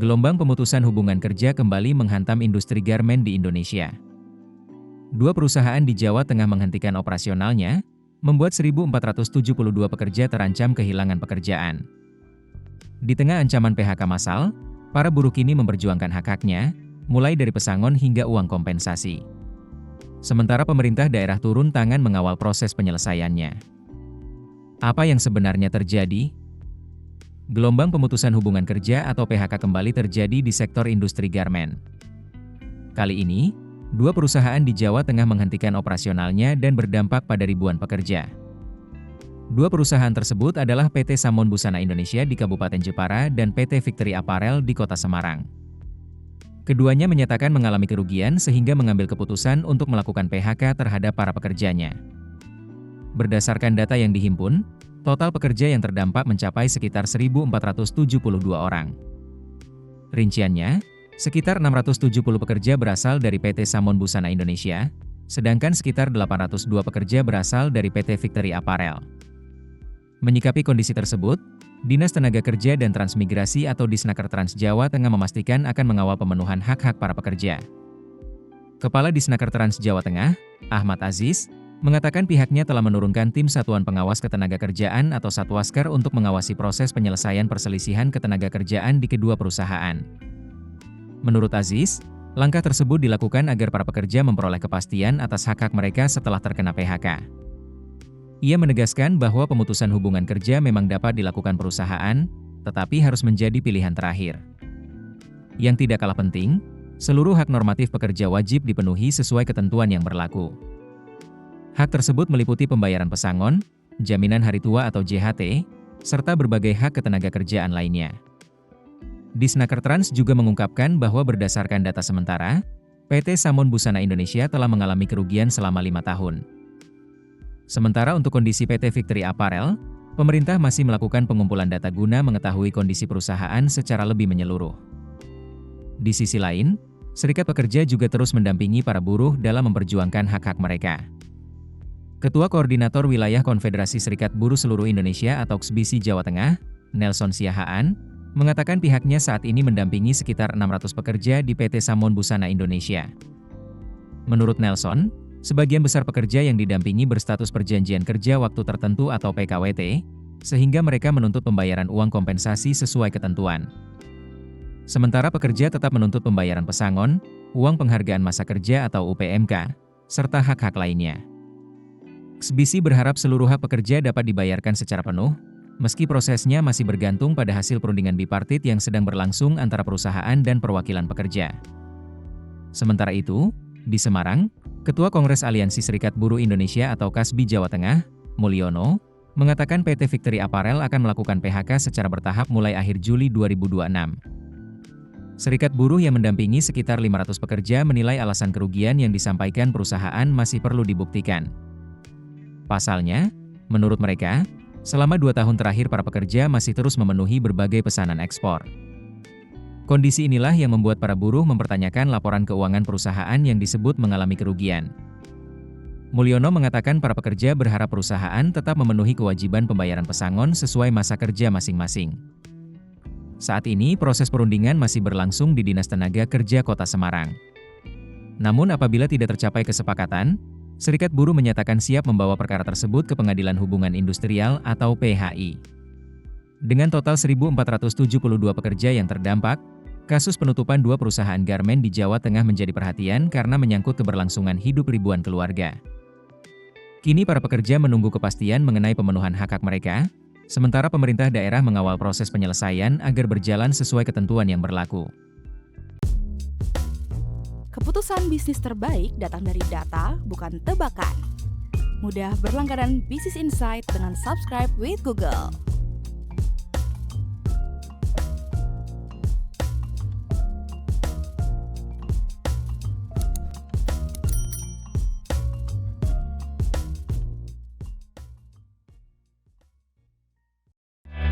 Gelombang pemutusan hubungan kerja kembali menghantam industri garmen di Indonesia. Dua perusahaan di Jawa Tengah menghentikan operasionalnya, membuat 1.472 pekerja terancam kehilangan pekerjaan. Di tengah ancaman PHK massal, para buruh kini memperjuangkan hak-haknya, mulai dari pesangon hingga uang kompensasi. Sementara pemerintah daerah turun tangan mengawal proses penyelesaiannya. Apa yang sebenarnya terjadi? Gelombang pemutusan hubungan kerja atau PHK kembali terjadi di sektor industri garmen. Kali ini, dua perusahaan di Jawa Tengah menghentikan operasionalnya dan berdampak pada ribuan pekerja. Dua perusahaan tersebut adalah PT Samon Busana Indonesia di Kabupaten Jepara dan PT Victory Apparel di Kota Semarang. Keduanya menyatakan mengalami kerugian sehingga mengambil keputusan untuk melakukan PHK terhadap para pekerjanya. Berdasarkan data yang dihimpun, total pekerja yang terdampak mencapai sekitar 1.472 orang. Rinciannya, sekitar 670 pekerja berasal dari PT Samon Busana Indonesia, sedangkan sekitar 802 pekerja berasal dari PT Victory Apparel. Menyikapi kondisi tersebut, Dinas Tenaga Kerja dan Transmigrasi atau Disnaker Trans Jawa Tengah memastikan akan mengawal pemenuhan hak-hak para pekerja. Kepala Disnaker Trans Jawa Tengah, Ahmad Aziz, mengatakan pihaknya telah menurunkan tim Satuan Pengawas Ketenagakerjaan atau Satwasker untuk mengawasi proses penyelesaian perselisihan ketenagakerjaan di kedua perusahaan. Menurut Aziz, langkah tersebut dilakukan agar para pekerja memperoleh kepastian atas hak-hak mereka setelah terkena PHK. Ia menegaskan bahwa pemutusan hubungan kerja memang dapat dilakukan perusahaan, tetapi harus menjadi pilihan terakhir. Yang tidak kalah penting, seluruh hak normatif pekerja wajib dipenuhi sesuai ketentuan yang berlaku. Hak tersebut meliputi pembayaran pesangon, jaminan hari tua atau JHT, serta berbagai hak ketenagakerjaan lainnya. Disnaker Trans juga mengungkapkan bahwa berdasarkan data sementara, PT Samon Busana Indonesia telah mengalami kerugian selama 5 tahun. Sementara untuk kondisi PT Victory Apparel, pemerintah masih melakukan pengumpulan data guna mengetahui kondisi perusahaan secara lebih menyeluruh. Di sisi lain, Serikat Pekerja juga terus mendampingi para buruh dalam memperjuangkan hak-hak mereka. Ketua Koordinator Wilayah Konfederasi Serikat Buruh Seluruh Indonesia atau KSBISI Jawa Tengah, Nelson Siahaan, mengatakan pihaknya saat ini mendampingi sekitar 600 pekerja di PT Samon Busana Indonesia. Menurut Nelson, sebagian besar pekerja yang didampingi berstatus perjanjian kerja waktu tertentu atau PKWT, sehingga mereka menuntut pembayaran uang kompensasi sesuai ketentuan. Sementara pekerja tetap menuntut pembayaran pesangon, uang penghargaan masa kerja atau UPMK, serta hak-hak lainnya. KSBISI berharap seluruh hak pekerja dapat dibayarkan secara penuh, meski prosesnya masih bergantung pada hasil perundingan bipartit yang sedang berlangsung antara perusahaan dan perwakilan pekerja. Sementara itu, di Semarang, Ketua Kongres Aliansi Serikat Buruh Indonesia atau KASBI Jawa Tengah, Mulyono, mengatakan PT Victory Apparel akan melakukan PHK secara bertahap mulai akhir Juli 2026. Serikat buruh yang mendampingi sekitar 500 pekerja menilai alasan kerugian yang disampaikan perusahaan masih perlu dibuktikan. Pasalnya, menurut mereka, selama 2 tahun terakhir para pekerja masih terus memenuhi berbagai pesanan ekspor. Kondisi inilah yang membuat para buruh mempertanyakan laporan keuangan perusahaan yang disebut mengalami kerugian. Mulyono mengatakan para pekerja berharap perusahaan tetap memenuhi kewajiban pembayaran pesangon sesuai masa kerja masing-masing. Saat ini proses perundingan masih berlangsung di Dinas Tenaga Kerja Kota Semarang. Namun apabila tidak tercapai kesepakatan, Serikat Buruh menyatakan siap membawa perkara tersebut ke Pengadilan Hubungan Industrial atau PHI. Dengan total 1.472 pekerja yang terdampak, kasus penutupan dua perusahaan garmen di Jawa Tengah menjadi perhatian karena menyangkut keberlangsungan hidup ribuan keluarga. Kini para pekerja menunggu kepastian mengenai pemenuhan hak-hak mereka, sementara pemerintah daerah mengawal proses penyelesaian agar berjalan sesuai ketentuan yang berlaku. Keputusan bisnis terbaik datang dari data, bukan tebakan. Mudah berlangganan Business Insight dengan subscribe with Google.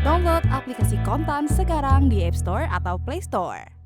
Download aplikasi Kontan sekarang di App Store atau Play Store.